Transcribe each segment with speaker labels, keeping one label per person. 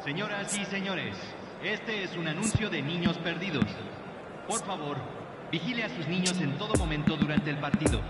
Speaker 1: Señoras y señores, este es un anuncio de niños perdidos. Por favor, vigile a sus niños en todo momento durante el partido.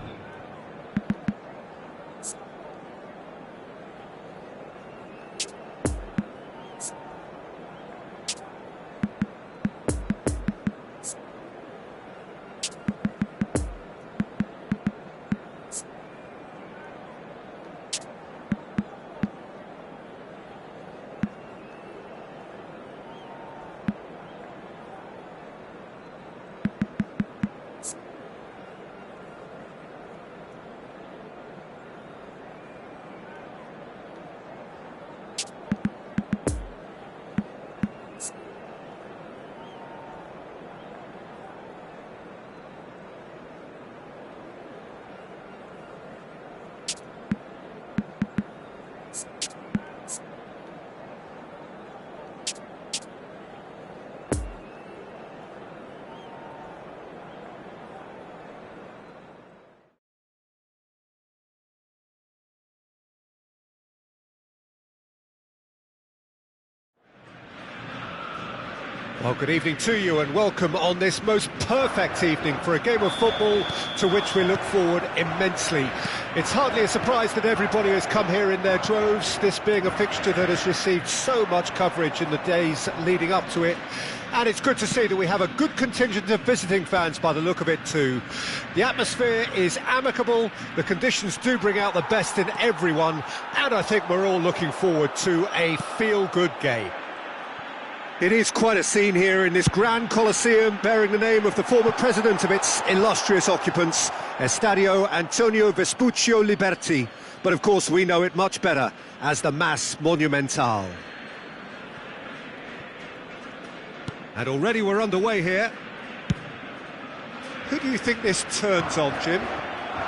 Speaker 2: Well, good evening to you and welcome on this most perfect evening for a game of football to which we look forward immensely. It's hardly a surprise that everybody has come here in their droves, this being a fixture that has received so much coverage in the days leading up to it. And it's good to see that we have a good contingent of visiting fans by the look of it too. The atmosphere is amicable, the conditions do bring out the best in everyone, and I think we're all looking forward to a feel-good game. It is quite a scene here in this grand Colosseum, bearing the name of the former president of its illustrious occupants, Estadio Antonio Vespuccio Liberti. But of course we know it much better as the Mas Monumental. And already we're underway here. Who do you think this turns on, Jim?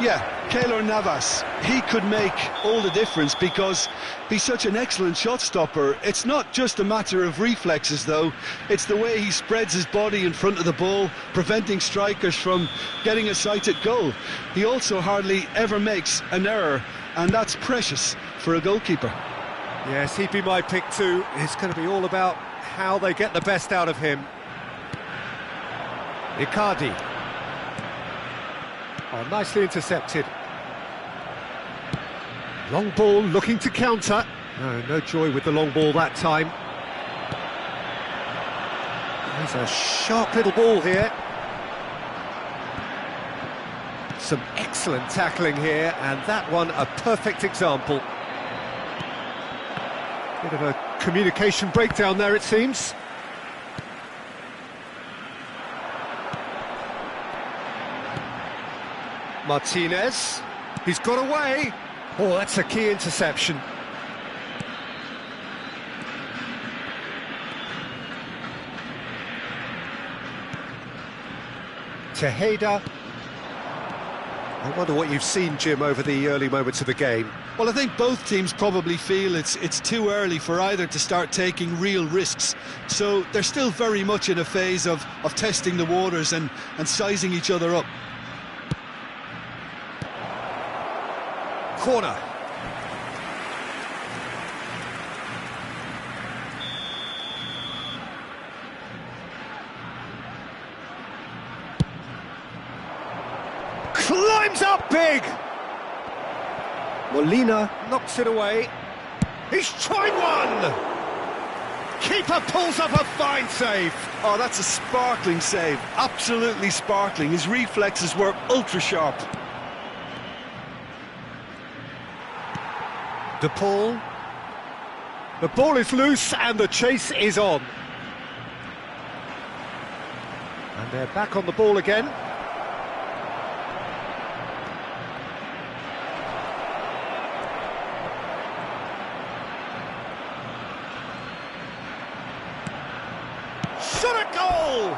Speaker 3: Yeah, Keylor Navas. He could make all the difference because he's such an excellent shot stopper. It's not just a matter of reflexes, though. It's the way he spreads his body in front of the ball, preventing strikers from getting a sighted goal. He also hardly ever makes an error, and that's precious for a goalkeeper.
Speaker 2: Yes, he'd be my pick too. It's going to be all about how they get the best out of him. Icardi. Oh, nicely intercepted. Long ball looking to counter. No joy with the long ball that time. There's a sharp little ball here. Some excellent tackling here, and that one a perfect example. Bit of a communication breakdown there, it seems. Martinez, he's got away. Oh, that's a key interception. Tejeda. I wonder what you've seen, Jim, over the early moments of the game.
Speaker 3: Well, I think both teams probably feel it's too early for either to start taking real risks. So they're still very much in a phase of testing the waters and sizing each other up.
Speaker 2: Corner. Climbs up big. Molina knocks it away. He's tried one. Keeper pulls up a fine save.
Speaker 3: Oh, that's a sparkling save. Absolutely sparkling. His reflexes were ultra sharp.
Speaker 2: De Paul. The ball is loose and the chase is on. And they're back on the ball again. Shot at goal!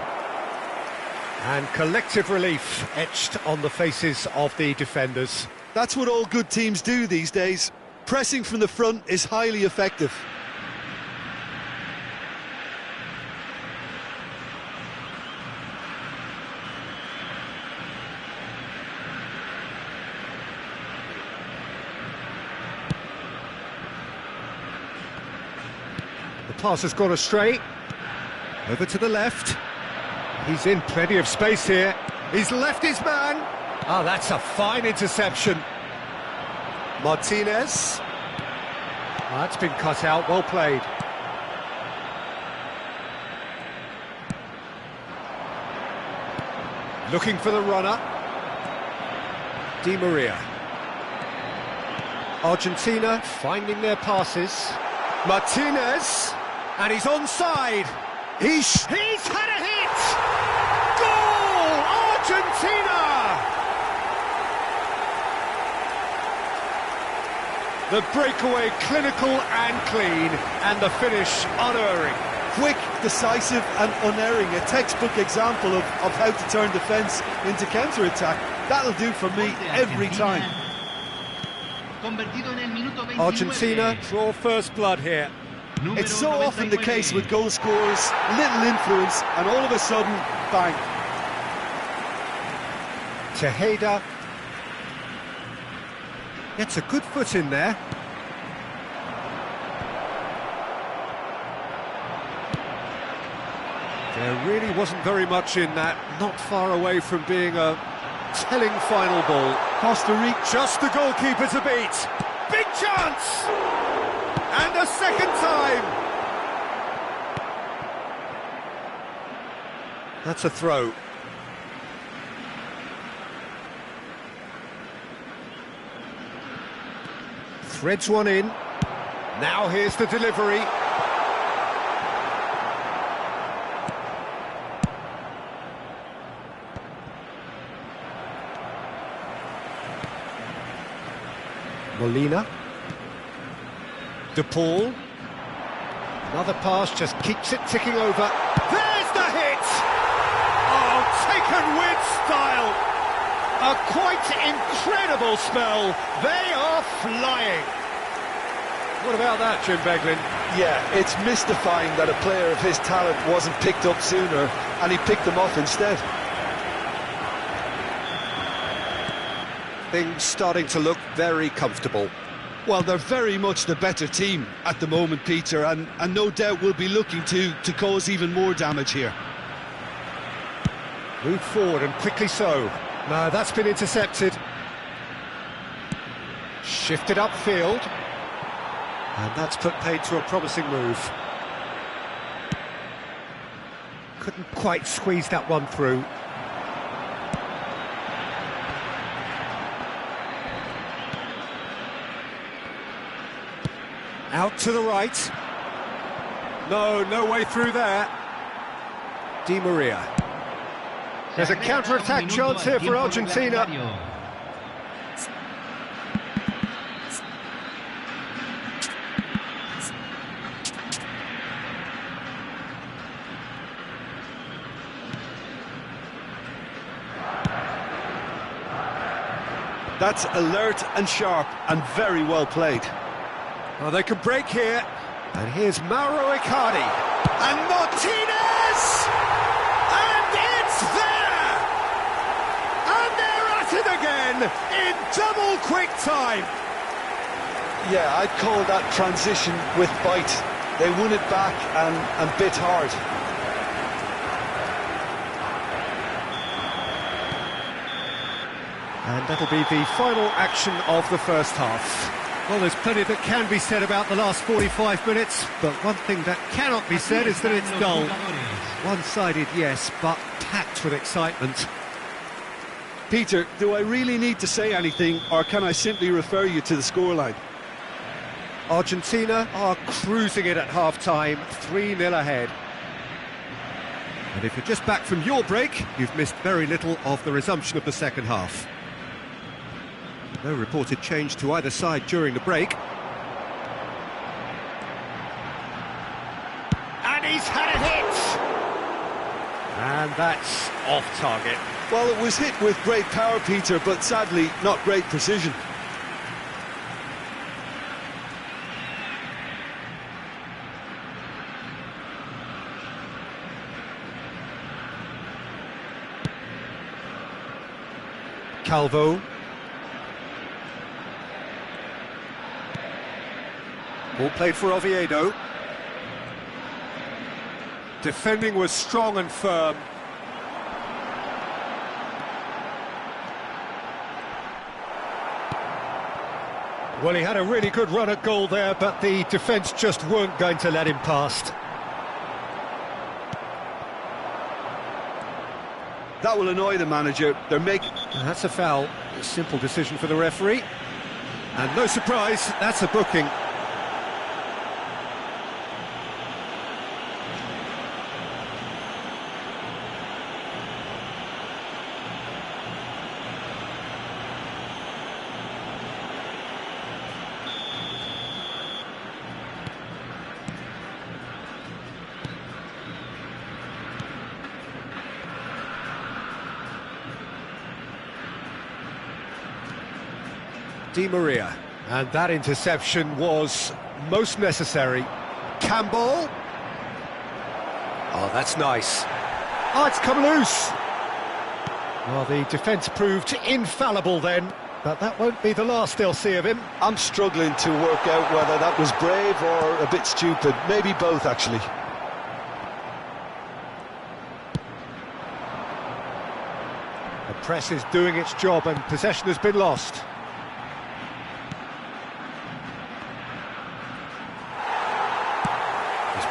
Speaker 2: And collective relief etched on the faces of the defenders.
Speaker 3: That's what all good teams do these days. Pressing from the front is highly effective.
Speaker 2: The pass has gone astray. Over to the left. He's in plenty of space here. He's left his man. Oh, that's a fine interception. Martinez. Oh, that's been cut out, well played. Looking for the runner. Di Maria. Argentina finding their passes. Martinez. And he's onside. He's had a hit! Goal! Argentina! The breakaway clinical and clean, and the finish unerring.
Speaker 3: Quick, decisive and unerring. A textbook example of how to turn defence into counter-attack. That'll do for me every time.
Speaker 2: Argentina draw first blood here.
Speaker 3: It's so often the case with goal scorers, little influence, and all of a sudden, bang.
Speaker 2: Tejeda gets a good foot in there. There really wasn't very much in that, not far away from being a telling final ball.
Speaker 3: Costa Rica.
Speaker 2: Just the goalkeeper to beat. Big chance! And a second time! That's a throw. Threads one in. Now here's the delivery. Molina. De Paul. Another pass just keeps it ticking over. There's the hit! Oh, taken with style. A quite incredible spell. They are flying. What about that, Jim Beglin?
Speaker 3: Yeah, it's mystifying that a player of his talent wasn't picked up sooner, and he picked them off instead.
Speaker 2: Things starting to look very comfortable.
Speaker 3: Well, they're very much the better team at the moment, Peter, and no doubt will be looking to cause even more damage here.
Speaker 2: Move forward, and quickly so. No, that's been intercepted. Shifted upfield. And that's put paid to a promising move. Couldn't quite squeeze that one through. Out to the right. No way through there. Di Maria. There's a counter-attack chance here for Argentina.
Speaker 3: That's alert and sharp and very well played.
Speaker 2: Oh, they can break here. And here's Mauro Icardi. And Martinez! And it's there! And they're at it again in double quick time.
Speaker 3: Yeah, I'd call that transition with bite. They won it back and bit hard.
Speaker 2: And that'll be the final action of the first half. Well, there's plenty that can be said about the last 45 minutes, but one thing that cannot be said is that it's dull. One-sided, yes, but packed with excitement.
Speaker 3: Peter, do I really need to say anything, or can I simply refer you to the scoreline?
Speaker 2: Argentina are cruising it at half-time, 3-0 ahead. And if you're just back from your break, you've missed very little of the resumption of the second half. No reported change to either side during the break. And he's had a hit! And that's off target.
Speaker 3: Well, it was hit with great power, Peter, but sadly not great precision.
Speaker 2: Calvo. Ball played for Oviedo. Defending was strong and firm. Well, he had a really good run at goal there, but the defence just weren't going to let him past.
Speaker 3: That will annoy the manager. They're making...
Speaker 2: And that's a foul. A simple decision for the referee. And no surprise, that's a booking. Di Maria, and that interception was most necessary. Campbell. Oh, that's nice. Oh, it's come loose. Well, the defence proved infallible then, but that won't be the last they'll see of him.
Speaker 3: I'm struggling to work out whether that was brave or a bit stupid. Maybe both, actually.
Speaker 2: The press is doing its job and possession has been lost.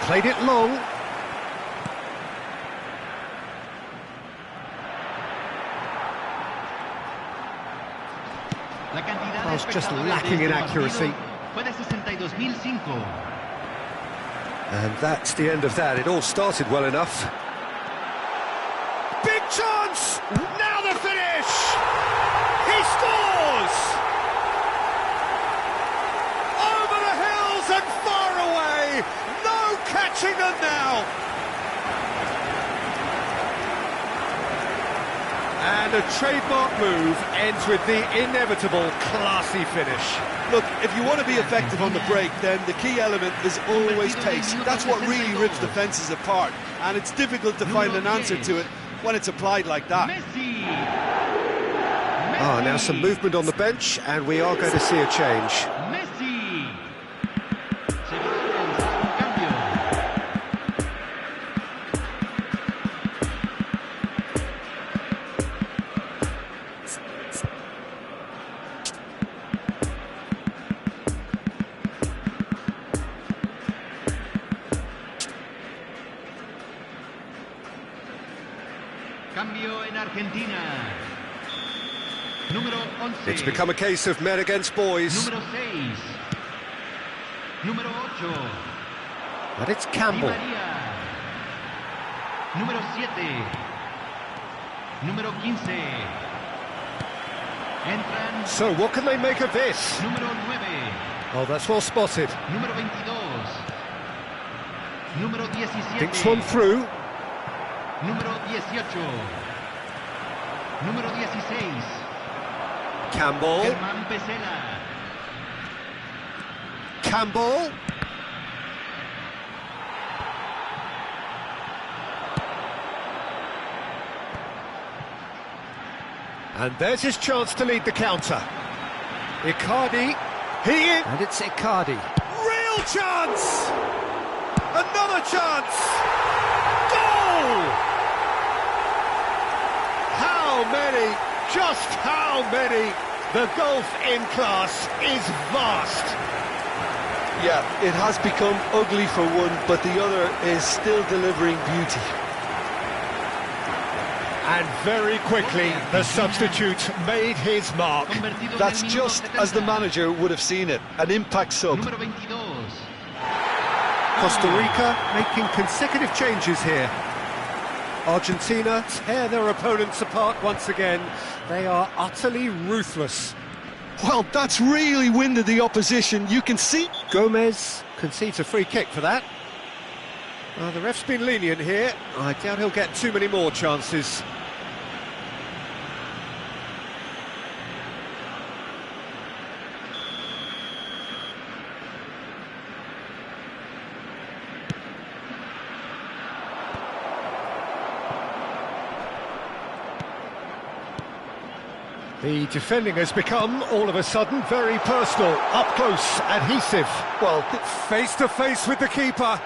Speaker 2: Played it long. I was just lacking in accuracy. And that's the end of that. It all started well enough. Big chance! Now the finish! He scores! Over the hills and far away! No catching them now! And a trademark move ends with the inevitable classy finish.
Speaker 3: Look, if you want to be effective on the break, then the key element is always pace. That's what really rips defences apart, and it's difficult to find an answer to it when it's applied like that.
Speaker 2: Ah, now some movement on the bench, and we are going to see a change.
Speaker 1: Cambio en Argentina. Número 11.
Speaker 2: It's become a case of men against boys.
Speaker 1: Número 6. Número 8.
Speaker 2: But it's Campbell.
Speaker 1: Di María. Número 7. Número 15. Entran.
Speaker 2: So what can they make of this?
Speaker 1: Número 9.
Speaker 2: Oh, that's well spotted.
Speaker 1: Número 22. Número 17.
Speaker 2: Thinks one through.
Speaker 1: Número 18. Número 16.
Speaker 2: Campbell.
Speaker 1: Germán Pesela.
Speaker 2: Campbell. And there's his chance to lead the counter. Icardi. And it's Icardi. Real chance! Another chance! Goal! How many? Just how many? The gulf in class is vast.
Speaker 3: Yeah, it has become ugly for one, but the other is still delivering beauty.
Speaker 2: And very quickly, the substitute made his mark.
Speaker 3: That's just as the manager would have seen it, an impact sub.
Speaker 1: Número 22.
Speaker 2: Costa Rica making consecutive changes here. Argentina tear their opponents apart once again. They are utterly ruthless.
Speaker 3: Well, that's really winded the opposition. You can see...
Speaker 2: Gomez concedes a free kick for that. The ref's been lenient here. I doubt he'll get too many more chances. The defending has become, all of a sudden, very personal, up close, adhesive. Well, face to face with the keeper.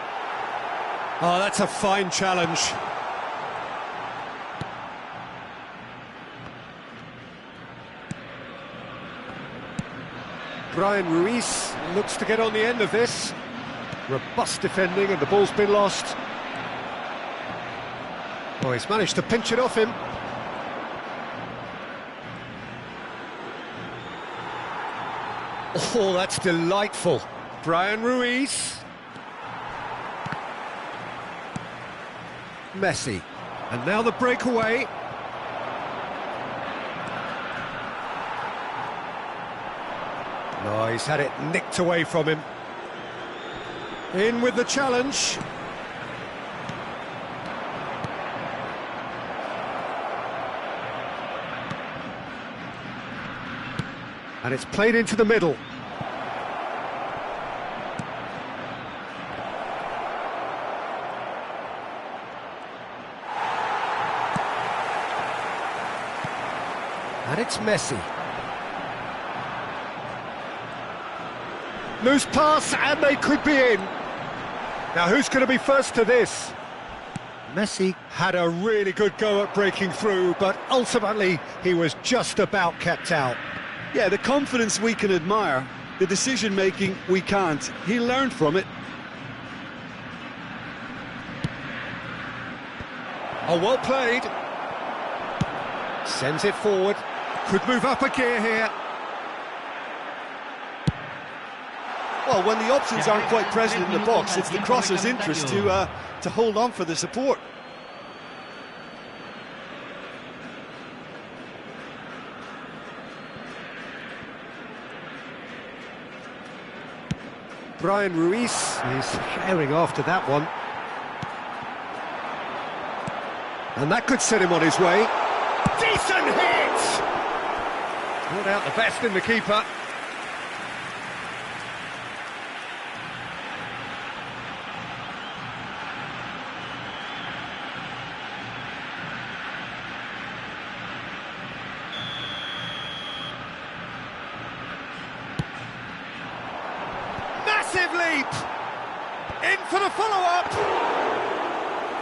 Speaker 2: Oh, that's a fine challenge. Brian Ruiz looks to get on the end of this. Robust defending, and the ball's been lost. Oh, he's managed to pinch it off him. Oh, that's delightful. Brian Ruiz. Messi. And now the breakaway. No, he's had it nicked away from him. In with the challenge. And it's played into the middle. And it's Messi. Loose pass, and they could be in. Now, who's going to be first to this? Messi had a really good go at breaking through, but ultimately he was just about kept out.
Speaker 3: Yeah, the confidence we can admire, the decision-making we can't. He learned from it.
Speaker 2: Oh, well played. Sends it forward. Could move up a gear here.
Speaker 3: Well, when the options aren't quite present in the box, it's the crosser's interest to hold on for the support.
Speaker 2: Brian Ruiz is herring after that one. And that could set him on his way. Decent hit! Brought out the best in the keeper. Massive leap! In for the follow-up!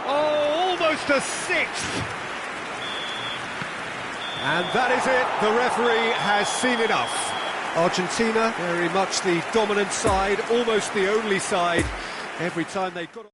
Speaker 2: Oh, almost a sixth! And that is it, the referee has seen enough. Argentina, very much the dominant side, almost the only side. Every time they got...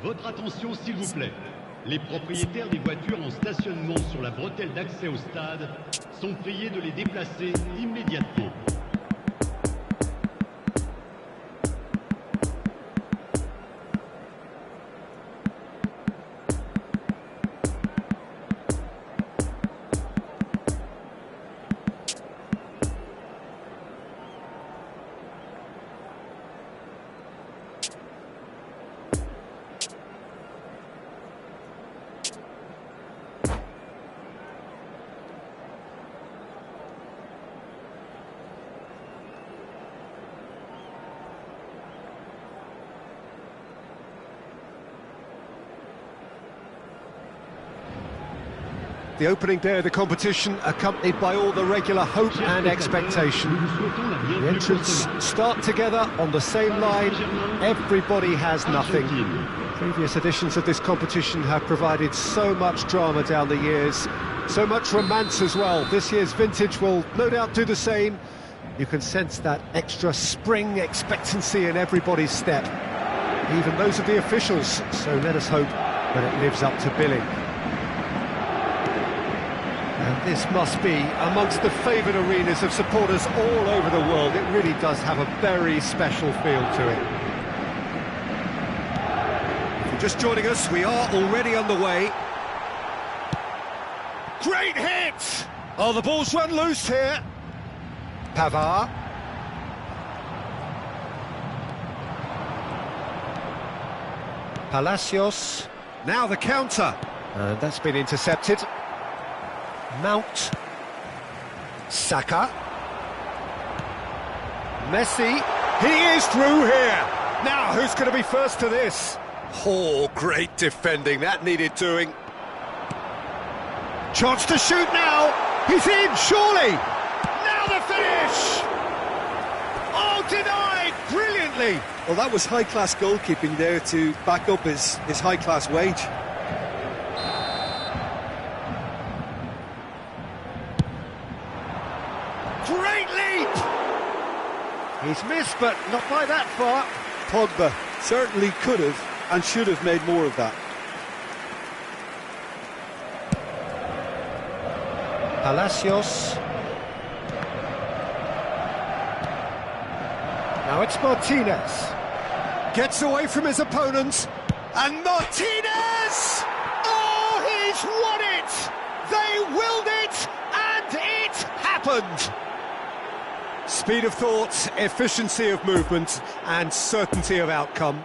Speaker 4: Votre attention s'il vous plaît. Les propriétaires des voitures en stationnement sur la bretelle d'accès au stade sont priés de les déplacer immédiatement.
Speaker 2: The opening day of the competition accompanied by all the regular hope and expectation. The entrants start together on the same line. Everybody has nothing. Previous editions of this competition have provided so much drama down the years, so much romance as well. This year's vintage will no doubt do the same. You can sense that extra spring expectancy in everybody's step, even those of the officials, so let us hope that it lives up to billing. And this must be amongst the favoured arenas of supporters all over the world. It really does have a very special feel to it. If you're just joining us, we are already underway. Great hit! Oh, the ball's run loose here. Pavard. Palacios. Now the counter. And that's been intercepted. Mount. Saka. Messi. He is through here. Now, who's going to be first to this? Oh, great defending. That needed doing. Chance to shoot now. He's in, surely. Now the finish. Oh, denied brilliantly.
Speaker 3: Well, that was high-class goalkeeping there to back up his high-class wage.
Speaker 2: Great leap! He's missed, but not by that far.
Speaker 3: Pogba certainly could have and should have made more of that.
Speaker 2: Palacios. Now it's Martinez. Gets away from his opponent. And Martinez! Oh, he's won it! They willed it, and it happened! Speed of thought, efficiency of movement, and certainty of outcome.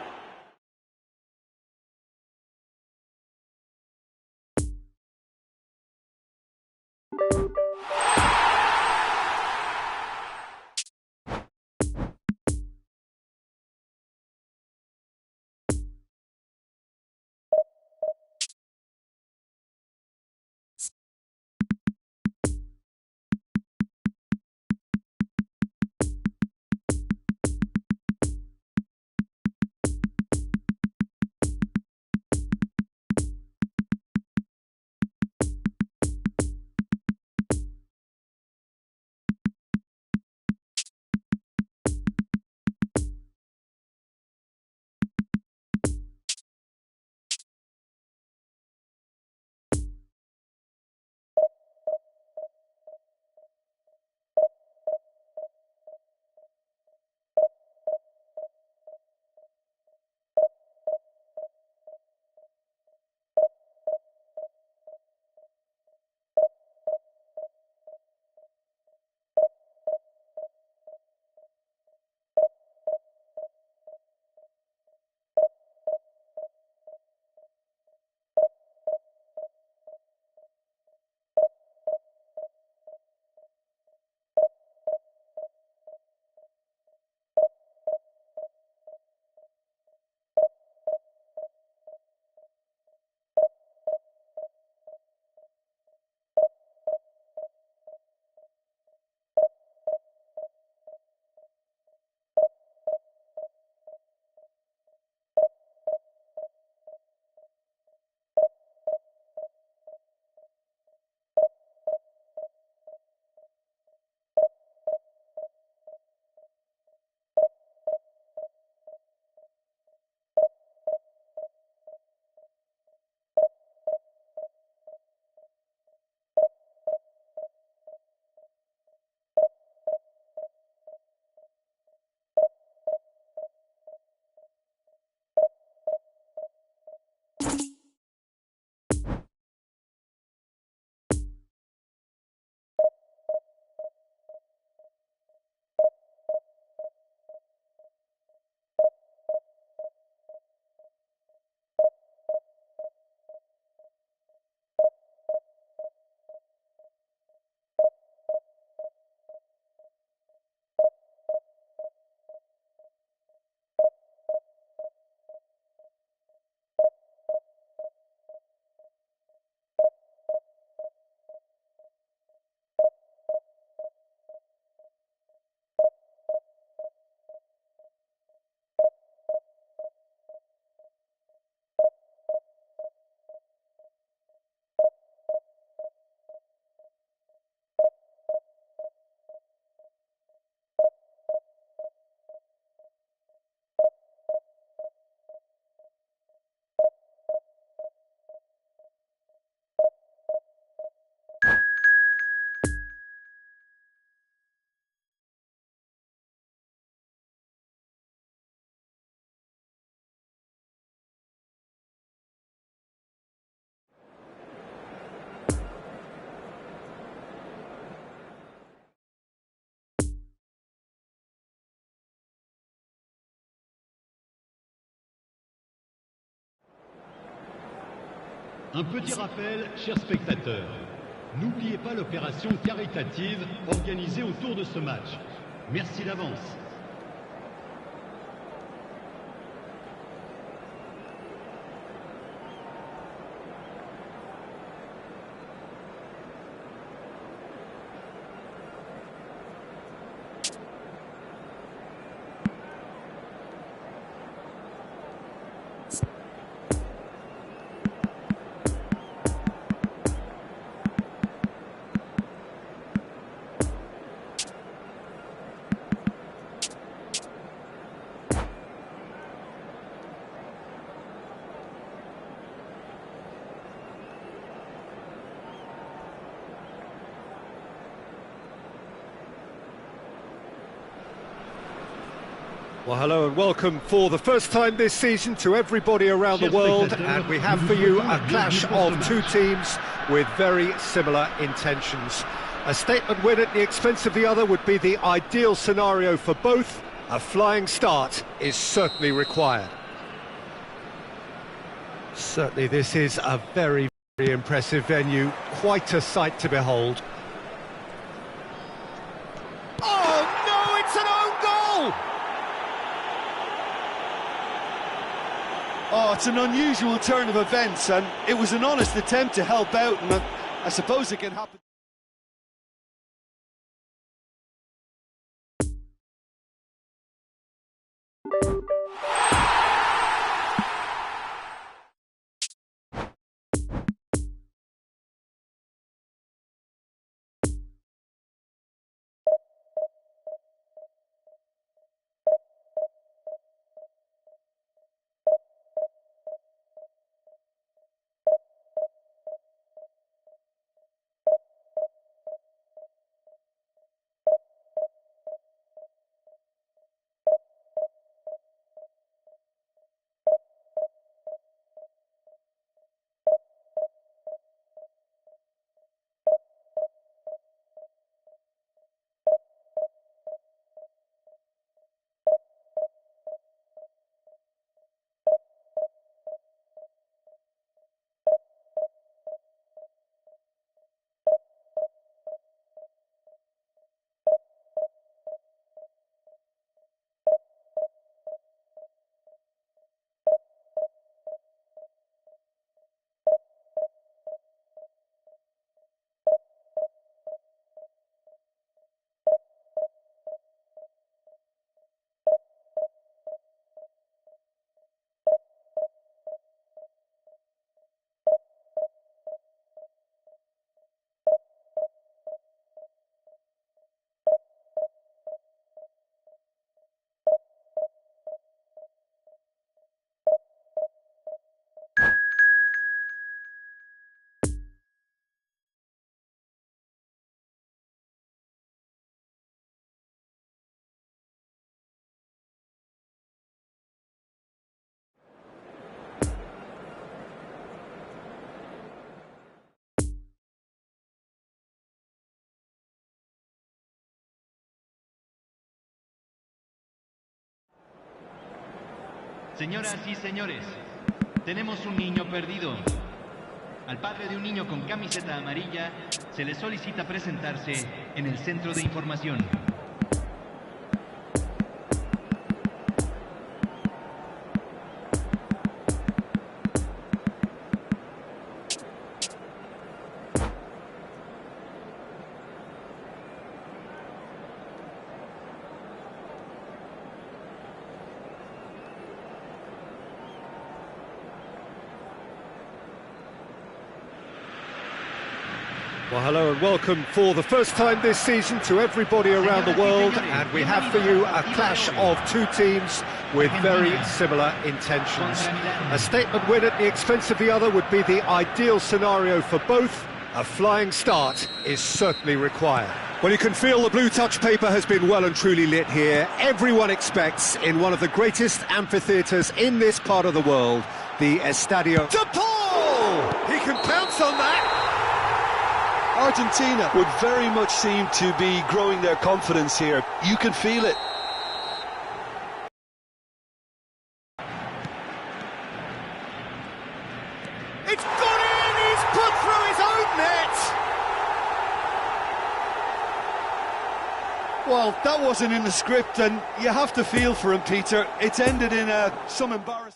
Speaker 4: Un petit rappel, chers spectateurs. N'oubliez pas l'opération caritative organisée autour de ce match. Merci d'avance.
Speaker 2: Well, hello and welcome for the first time this season to everybody around the world, and we have for you a clash of two teams with very similar intentions. A statement win at the expense of the other would be the ideal scenario for both. A flying start is certainly required. Certainly this is a very, very impressive venue, quite a sight to behold. Oh no, it's an own goal!
Speaker 3: Oh, it's an unusual turn of events, and it was an honest attempt to help out, and I suppose it can happen.
Speaker 1: Señoras y señores, tenemos un niño perdido. Al padre de un niño con camiseta amarilla se le solicita presentarse en el centro de información.
Speaker 2: Well, hello and welcome for the first time this season to everybody around the world, and we have for you a clash of two teams with very similar intentions. A statement win at the expense of the other would be the ideal scenario for both. A flying start is certainly required. Well, you can feel the blue touch paper has been well and truly lit here. Everyone expects, in one of the greatest amphitheatres in this part of the world, the Estadio de Paul! He can pounce on that!
Speaker 3: Argentina would very much seem to be growing their confidence here. You can feel it.
Speaker 2: It's gone in!
Speaker 3: Well, that wasn't in the script, and you have to feel for him, Peter. It's ended in some embarrassment.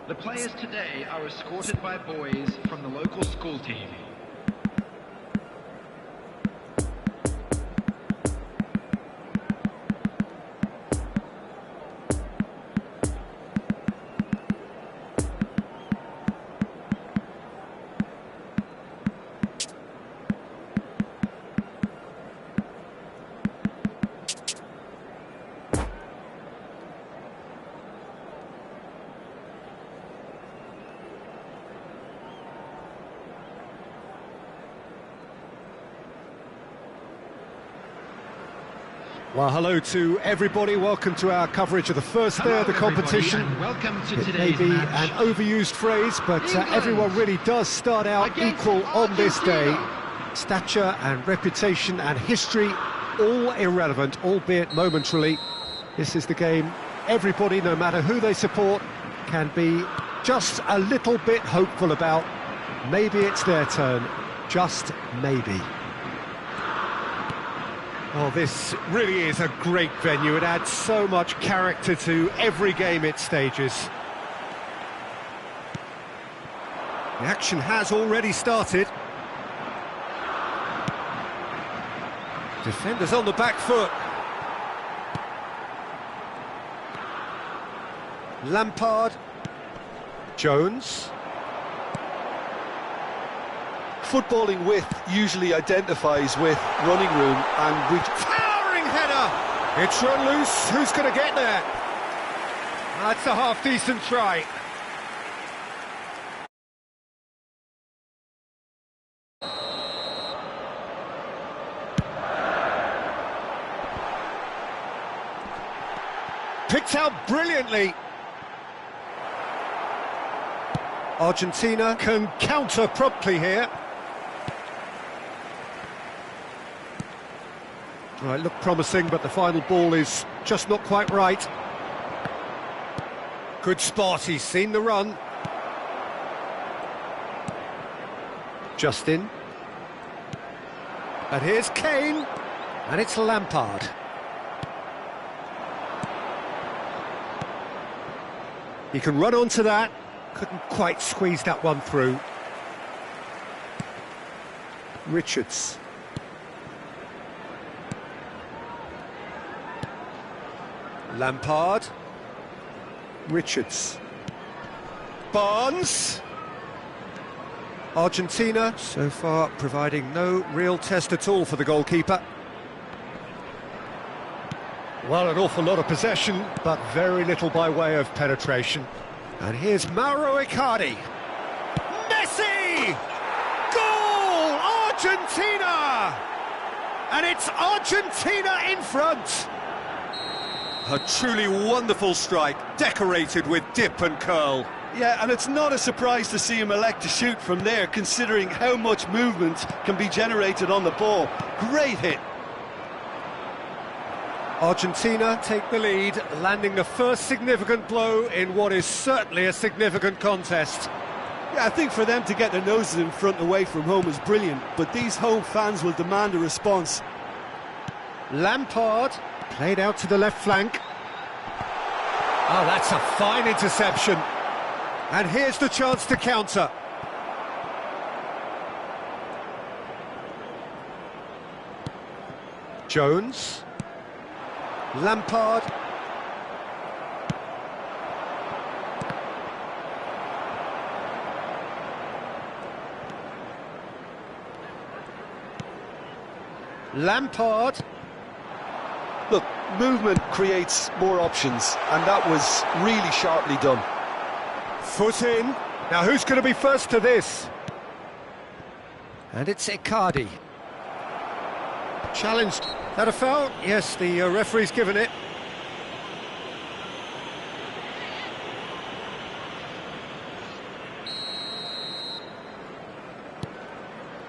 Speaker 1: The players today are escorted by boys from the local school team.
Speaker 2: Well, hello to everybody. Welcome to our coverage of the first day of the competition.
Speaker 1: Welcome to
Speaker 2: It
Speaker 1: today's
Speaker 2: may be
Speaker 1: match.
Speaker 2: an overused phrase, but everyone really does start out
Speaker 1: Against
Speaker 2: equal on this day.
Speaker 1: Argentina.
Speaker 2: Stature and reputation and history, all irrelevant, albeit momentarily. This is the game everybody, no matter who they support, can be just a little bit hopeful about. Maybe it's their turn, just maybe. Oh, this really is a great venue. It adds so much character to every game it stages. The action has already started. Defenders on the back foot. Lampard. Jones.
Speaker 3: Footballing width usually identifies with running room, and we...
Speaker 2: Towering header! It's run loose. Who's going to get there? That's a half-decent try. Picked out brilliantly. Argentina can counter promptly here. Right, looked promising, but the final ball is just not quite right. Good spot, he's seen the run. Justin. And here's Kane. And it's Lampard. He can run onto that. Couldn't quite squeeze that one through. Richards. Lampard. Richards. Barnes. Argentina, so far, providing no real test at all for the goalkeeper. Well, an awful lot of possession, but very little by way of penetration. And here's Mauro Icardi. Messi! Goal! Argentina! And it's Argentina in front! A truly wonderful strike, decorated with dip and curl.
Speaker 3: Yeah, and it's not a surprise to see him elect to shoot from there, considering how much movement can be generated on the ball. Great hit.
Speaker 2: Argentina take the lead, landing the first significant blow in what is certainly a significant contest.
Speaker 3: Yeah, I think for them to get their noses in front away from home is brilliant, but these home fans will demand a response.
Speaker 2: Lampard, played out to the left flank. Oh, that's a fine interception. And here's the chance to counter. Jones. Lampard. Lampard.
Speaker 3: Look, movement creates more options, and that was really sharply done.
Speaker 2: Foot in. Now who's going to be first to this? And it's Icardi. Challenged. That a foul? Yes, the referee's given it.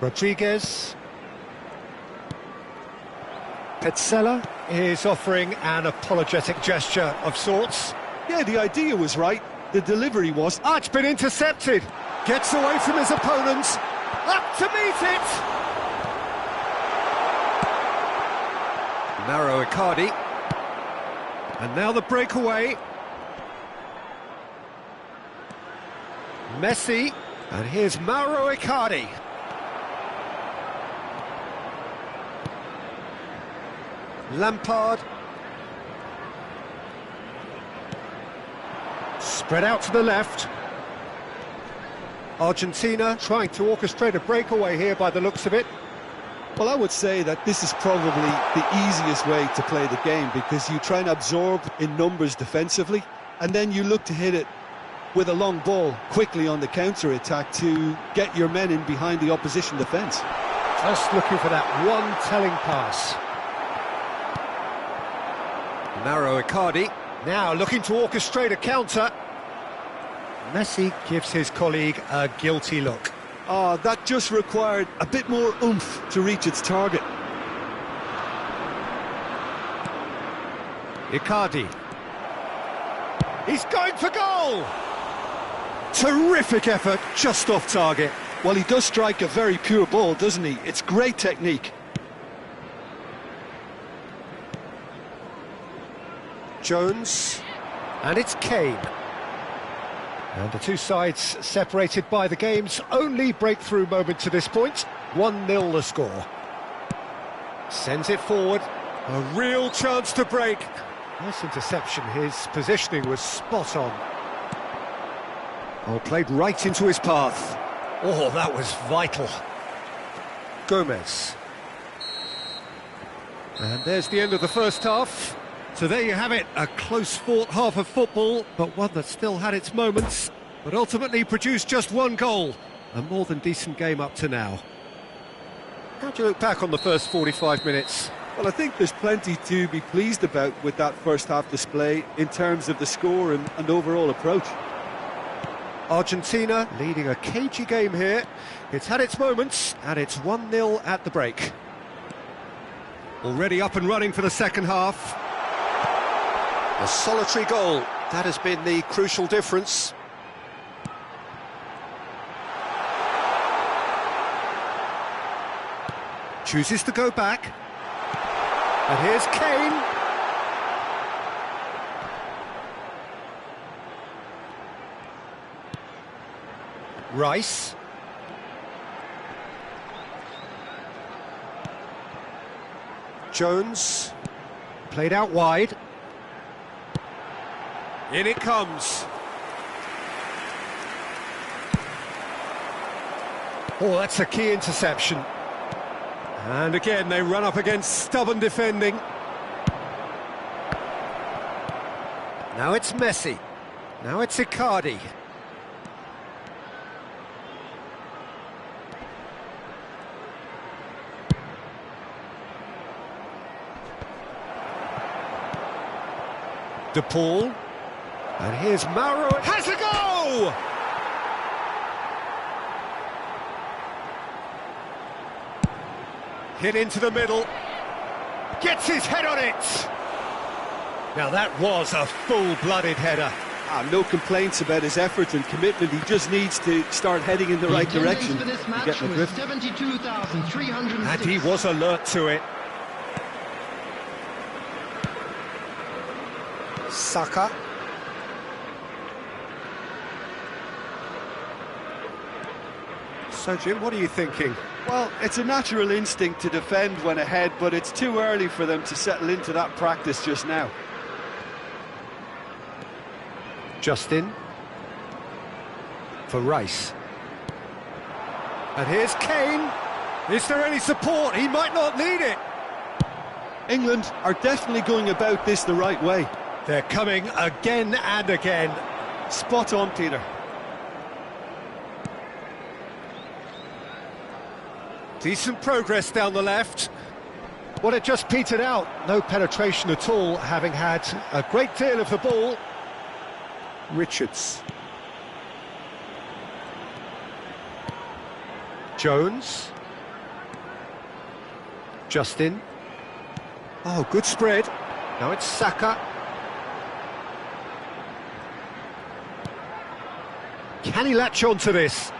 Speaker 2: Rodriguez. Petzela is offering an apologetic gesture of sorts.
Speaker 3: Yeah, the idea was right. The delivery was...
Speaker 2: Ah, it's been intercepted. Gets away from his opponents. Up to meet it. Mauro Icardi. And now the breakaway. Messi. And here's Mauro Icardi. Lampard. Spread out to the left. Argentina trying to orchestrate a breakaway here by the looks of it.
Speaker 3: Well, I would say that this is probably the easiest way to play the game, because you try and absorb in numbers defensively, and then you look to hit it with a long ball quickly on the counter-attack to get your men in behind the opposition defence.
Speaker 2: Just looking for that one telling pass. Mauro Icardi now looking to orchestrate a counter. Messi gives his colleague a guilty look.
Speaker 3: Oh, that just required a bit more oomph to reach its target.
Speaker 2: Icardi. He's going for goal! Terrific effort, just off target.
Speaker 3: Well, he does strike a very pure ball, doesn't he? It's great technique.
Speaker 2: Jones. And it's Kane. And the two sides separated by the game's only breakthrough moment to this point. 1-0 the score. Sends it forward. A real chance to break. Nice interception. His positioning was spot on. Oh, played right into his path. Oh, that was vital. Gomez. And there's the end of the first half. So there you have it, a close-fought half of football, but one that still had its moments, but ultimately produced just one goal. A more than decent game up to now. How do you look back on the first 45 minutes?
Speaker 3: Well, I think there's plenty to be pleased about with that first half display in terms of the score and overall approach.
Speaker 2: Argentina leading a cagey game here. It's had its moments, and it's 1-0 at the break. Already up and running for the second half. A solitary goal, that has been the crucial difference. Chooses to go back. And here's Kane. Rice. Jones. Played out wide. In it comes. Oh, that's a key interception. And again, they run up against stubborn defending. Now it's Messi. Now it's Icardi. De Paul. And here's Mauro. Has a go! Hit into the middle. Gets his head on it! Now that was a full-blooded header.
Speaker 3: No complaints about his effort and commitment. He just needs to start heading in the right direction.
Speaker 5: For this match was 72,306.
Speaker 2: And he was alert to it. Saka. So, Jim, what are you thinking?
Speaker 3: Well, it's a natural instinct to defend when ahead, but it's too early for them to settle into that practice just now.
Speaker 2: Justin. For Rice. And here's Kane. Is there any support? He might not need it.
Speaker 3: England are definitely going about this the right way.
Speaker 2: They're coming again and again.
Speaker 3: Spot on, Peter.
Speaker 2: Decent progress down the left. Well, it just petered out. No penetration at all, having had a great deal of the ball. Richards. Jones. Justin. Oh, good spread. Now it's Saka. Can he latch on to this?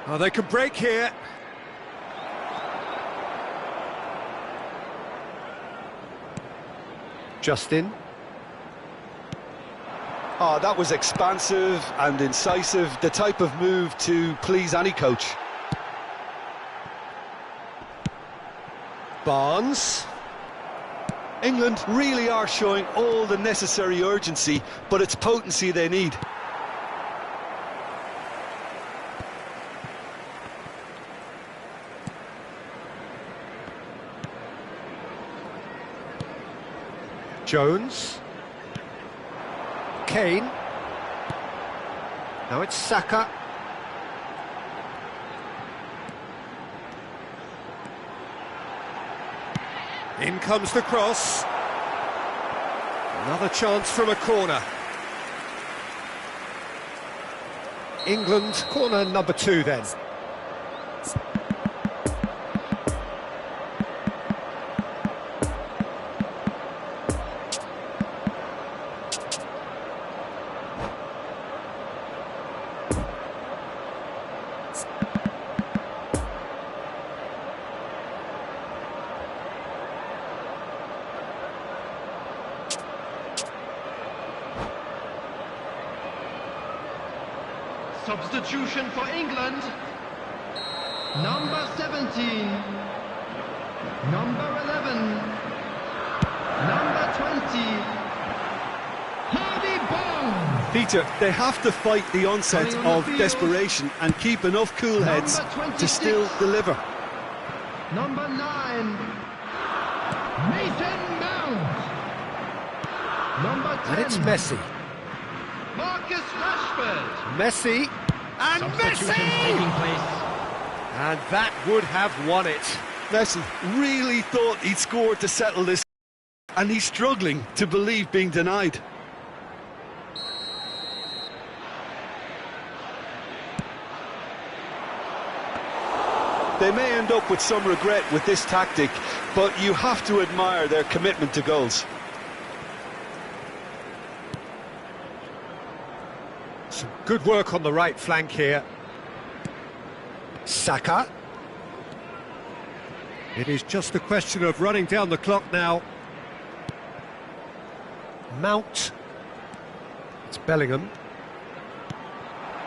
Speaker 2: Oh, they can break here. Justin.
Speaker 3: Oh, that was expansive and incisive, the type of move to please any coach.
Speaker 2: Barnes.
Speaker 3: England really are showing all the necessary urgency, but it's potency they need.
Speaker 2: Jones. Kane. Now it's Saka. In comes the cross. Another chance from a corner. England, corner number 2 then.
Speaker 5: Substitution for England. Number 17. Number 11. Number 20. Harvey Barnes.
Speaker 3: Peter, they have to fight the onset of desperation and keep enough cool heads to still deliver.
Speaker 5: Number 9. Mason Mount. Number 10.
Speaker 2: And it's Messi.
Speaker 5: Marcus Rashford.
Speaker 2: Messi. And
Speaker 1: Substitutions
Speaker 2: Messi!
Speaker 1: taking place.
Speaker 2: And that would have won it.
Speaker 3: Messi really thought he'd scored to settle this, and he's struggling to believe being denied. They may end up with some regret with this tactic, but you have to admire their commitment to goals.
Speaker 2: Some good work on the right flank here. Saka. It is just a question of running down the clock now. Mount. It's Bellingham.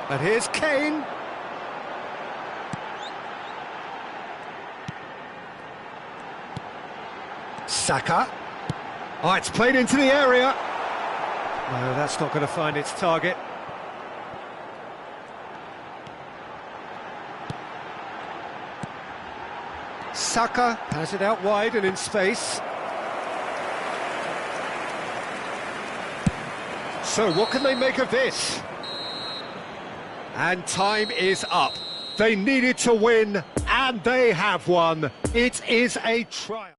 Speaker 2: And here's Kane. Saka. Oh, it's played into the area. No, that's not going to find its target. Saka has it out wide and in space. So what can they make of this? And time is up. They needed to win, and they have won. It is a triumph.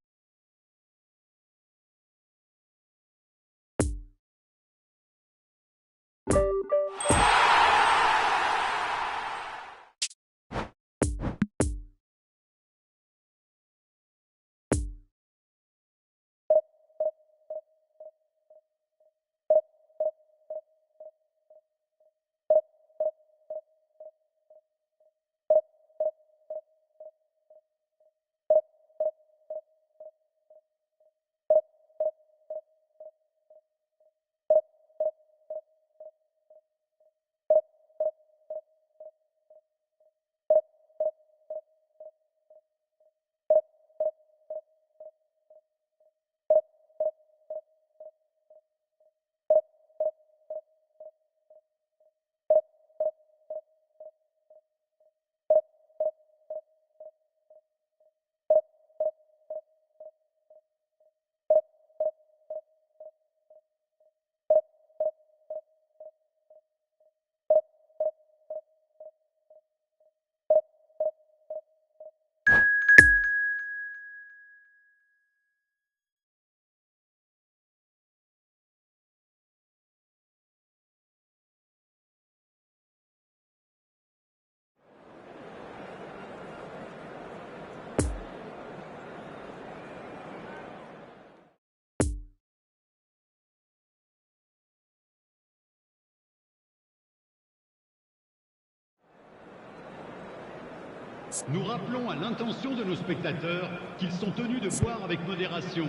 Speaker 4: Nous rappelons à l'intention de nos spectateurs qu'ils sont tenus de boire avec modération.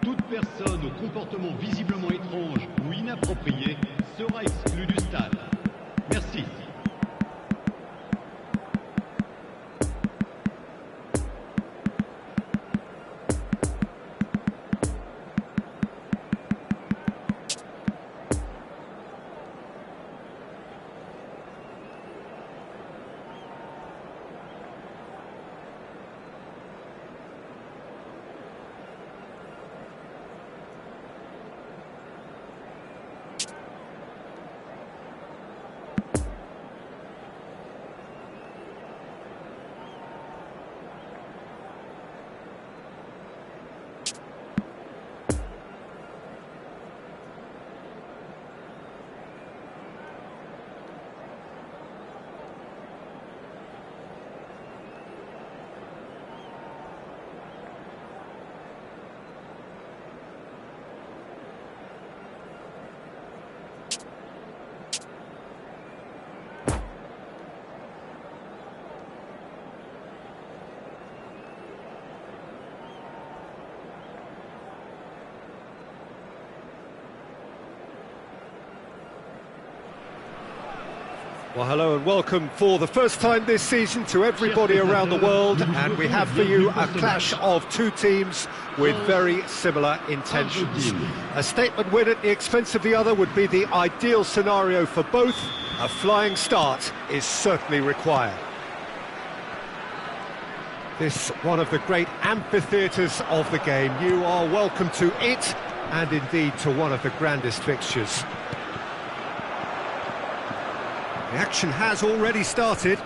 Speaker 4: Toute personne au comportement visiblement étrange ou inapproprié sera exclue du stade. Merci.
Speaker 2: Well, hello and welcome for the first time this season to everybody around the world, and we have for you a clash of two teams with very similar intentions. A statement win at the expense of the other would be the ideal scenario for both. A flying start is certainly required. This one of the great amphitheatres of the game. You are welcome to it, and indeed to one of the grandest fixtures. The action has already started.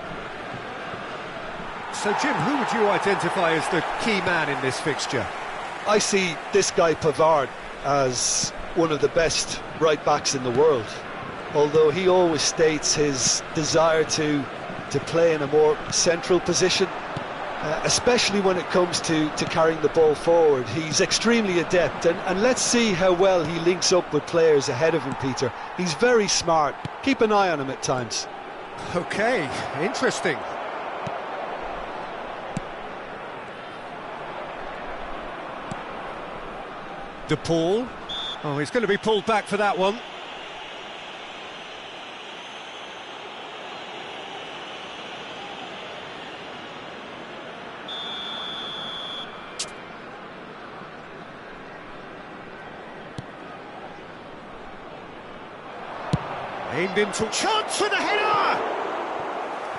Speaker 2: So, Jim, who would you identify as the key man in this fixture?
Speaker 3: I see this guy Pavard as one of the best right-backs in the world. Although he always states his desire to play in a more central position. especially when it comes to carrying the ball forward. He's extremely adept, and let's see how well he links up with players ahead of him, Peter. He's very smart. Keep an eye on him at times.
Speaker 2: OK, interesting. De Paul. Oh, he's going to be pulled back for that one. Aimed into... Chance for the header!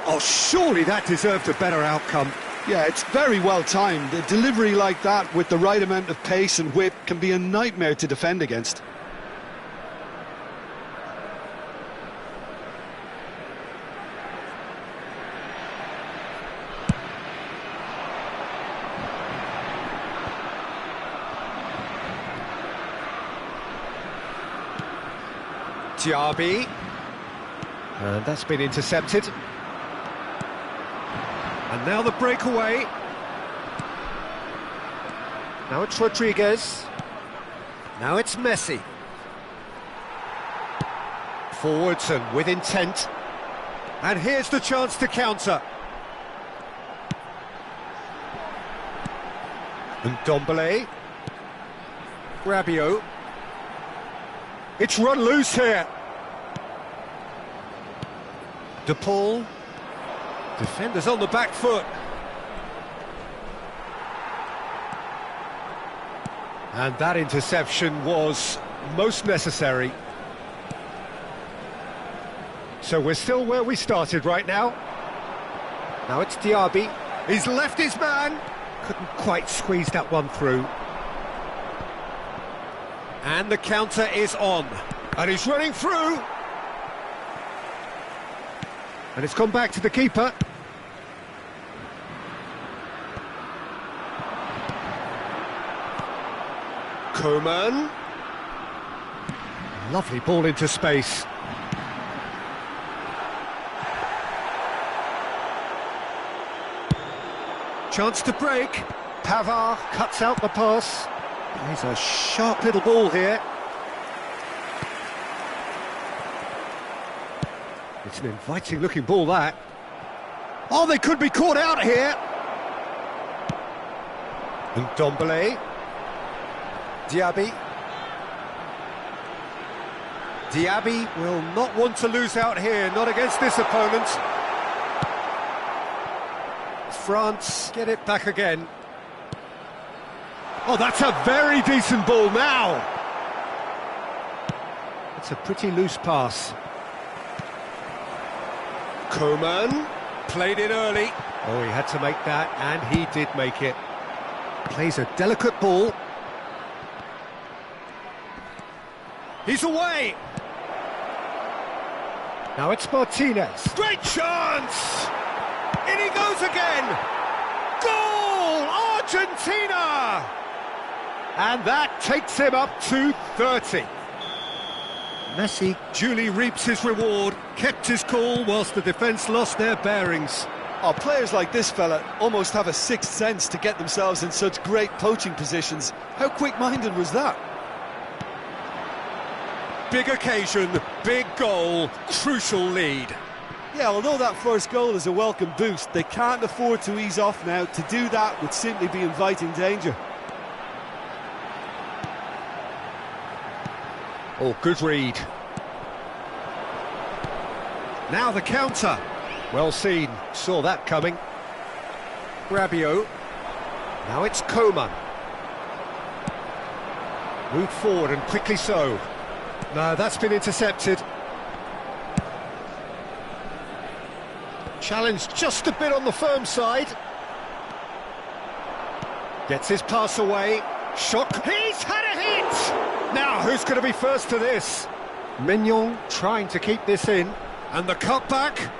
Speaker 2: Oh, surely that deserved a better outcome.
Speaker 3: Yeah, it's very well timed. A delivery like that with the right amount of pace and whip can be a nightmare to defend against.
Speaker 2: Diaby. And that's been intercepted. And now the breakaway. Now it's Rodriguez. Now it's Messi. Forwards and with intent. And here's the chance to counter. And Ndombele. Rabiot. It's run loose here. De Paul. Defenders on the back foot. And that interception was most necessary. So we're still where we started right now. Now it's Diaby. He's left his man. Couldn't quite squeeze that one through. And the counter is on. And he's running through. And it's gone back to the keeper. Coman. Lovely ball into space. Chance to break. Pavard cuts out the pass. He's a sharp little ball here. It's an inviting looking ball, that. Oh, they could be caught out here. And Ndombele. Diaby. Diaby will not want to lose out here, not against this opponent. France get it back again. Oh, that's a very decent ball now. It's a pretty loose pass. Coman played it early. Oh, he had to make that, and he did make it. Plays a delicate ball. He's away. Now it's Martinez. Great chance! In he goes again! Goal! Argentina! And that takes him up to 30. Messi duly reaps his reward, kept his cool whilst the defence lost their bearings.
Speaker 3: Oh, players like this fella almost have a sixth sense to get themselves in such great poaching positions. How quick-minded was that?
Speaker 2: Big occasion, big goal, crucial lead.
Speaker 3: Yeah, although that first goal is a welcome boost, they can't afford to ease off now. To do that would simply be inviting danger.
Speaker 2: Oh, good read. Now the counter. Well seen, saw that coming. Rabiot. Now it's Coman. Moved forward and quickly so. No, that's been intercepted. Challenged just a bit on the firm side. Gets his pass away. Shot. He's had a hit! Now, who's going to be first to this? Mignon trying to keep this in. And the cutback.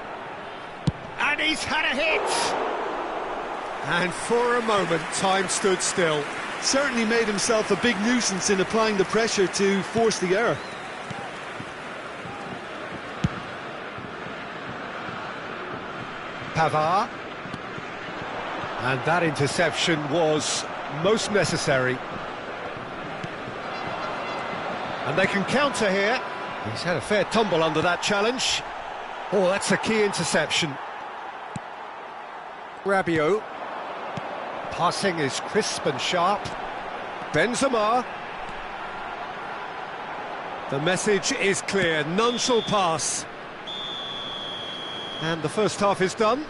Speaker 2: And he's had a hit! And for a moment, time stood still.
Speaker 3: Certainly made himself a big nuisance in applying the pressure to force the error.
Speaker 2: Pavard. And that interception was most necessary. And they can counter here. He's had a fair tumble under that challenge. Oh, that's a key interception. Rabiot. Passing is crisp and sharp. Benzema. The message is clear, none shall pass. And the first half is done.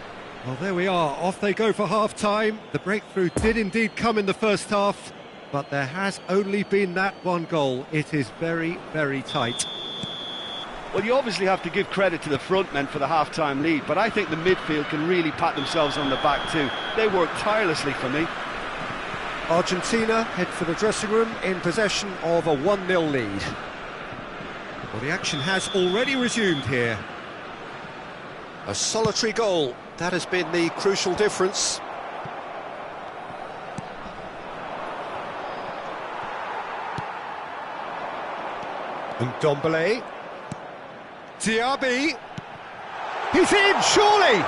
Speaker 2: Well, there we are, off they go for half-time. The breakthrough did indeed come in the first half, but there has only been that one goal. It is very, very tight.
Speaker 3: Well, you obviously have to give credit to the front men for the half-time lead, but I think the midfield can really pat themselves on the back too. They worked tirelessly for me.
Speaker 2: Argentina head for the dressing room in possession of a 1-0 lead. Well, the action has already resumed here. A solitary goal, that has been the crucial difference. Ndombele. Diaby. He's in, surely!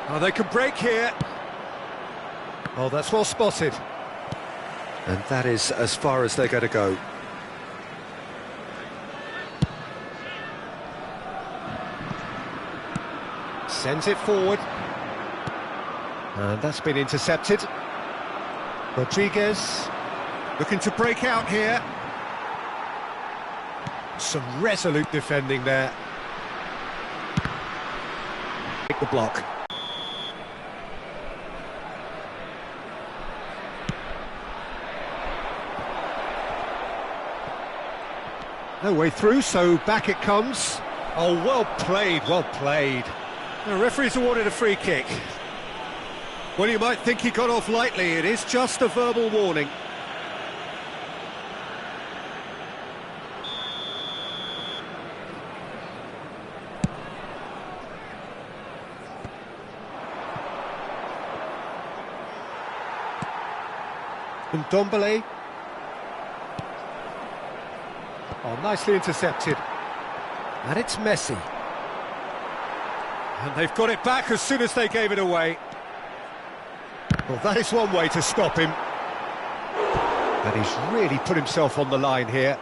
Speaker 2: Oh, they can break here. Oh, that's well spotted. And that is as far as they're going to go. Sends it forward. And that's been intercepted. Rodriguez looking to break out here. Some resolute defending there. Take the block. No way through, so back it comes. Oh, well played, well played. The referee's awarded a free kick. Well, you might think he got off lightly. It is just a verbal warning. Ndombele. Oh, nicely intercepted. And it's Messi. And they've got it back as soon as they gave it away. Well, that is one way to stop him. And he's really put himself on the line here.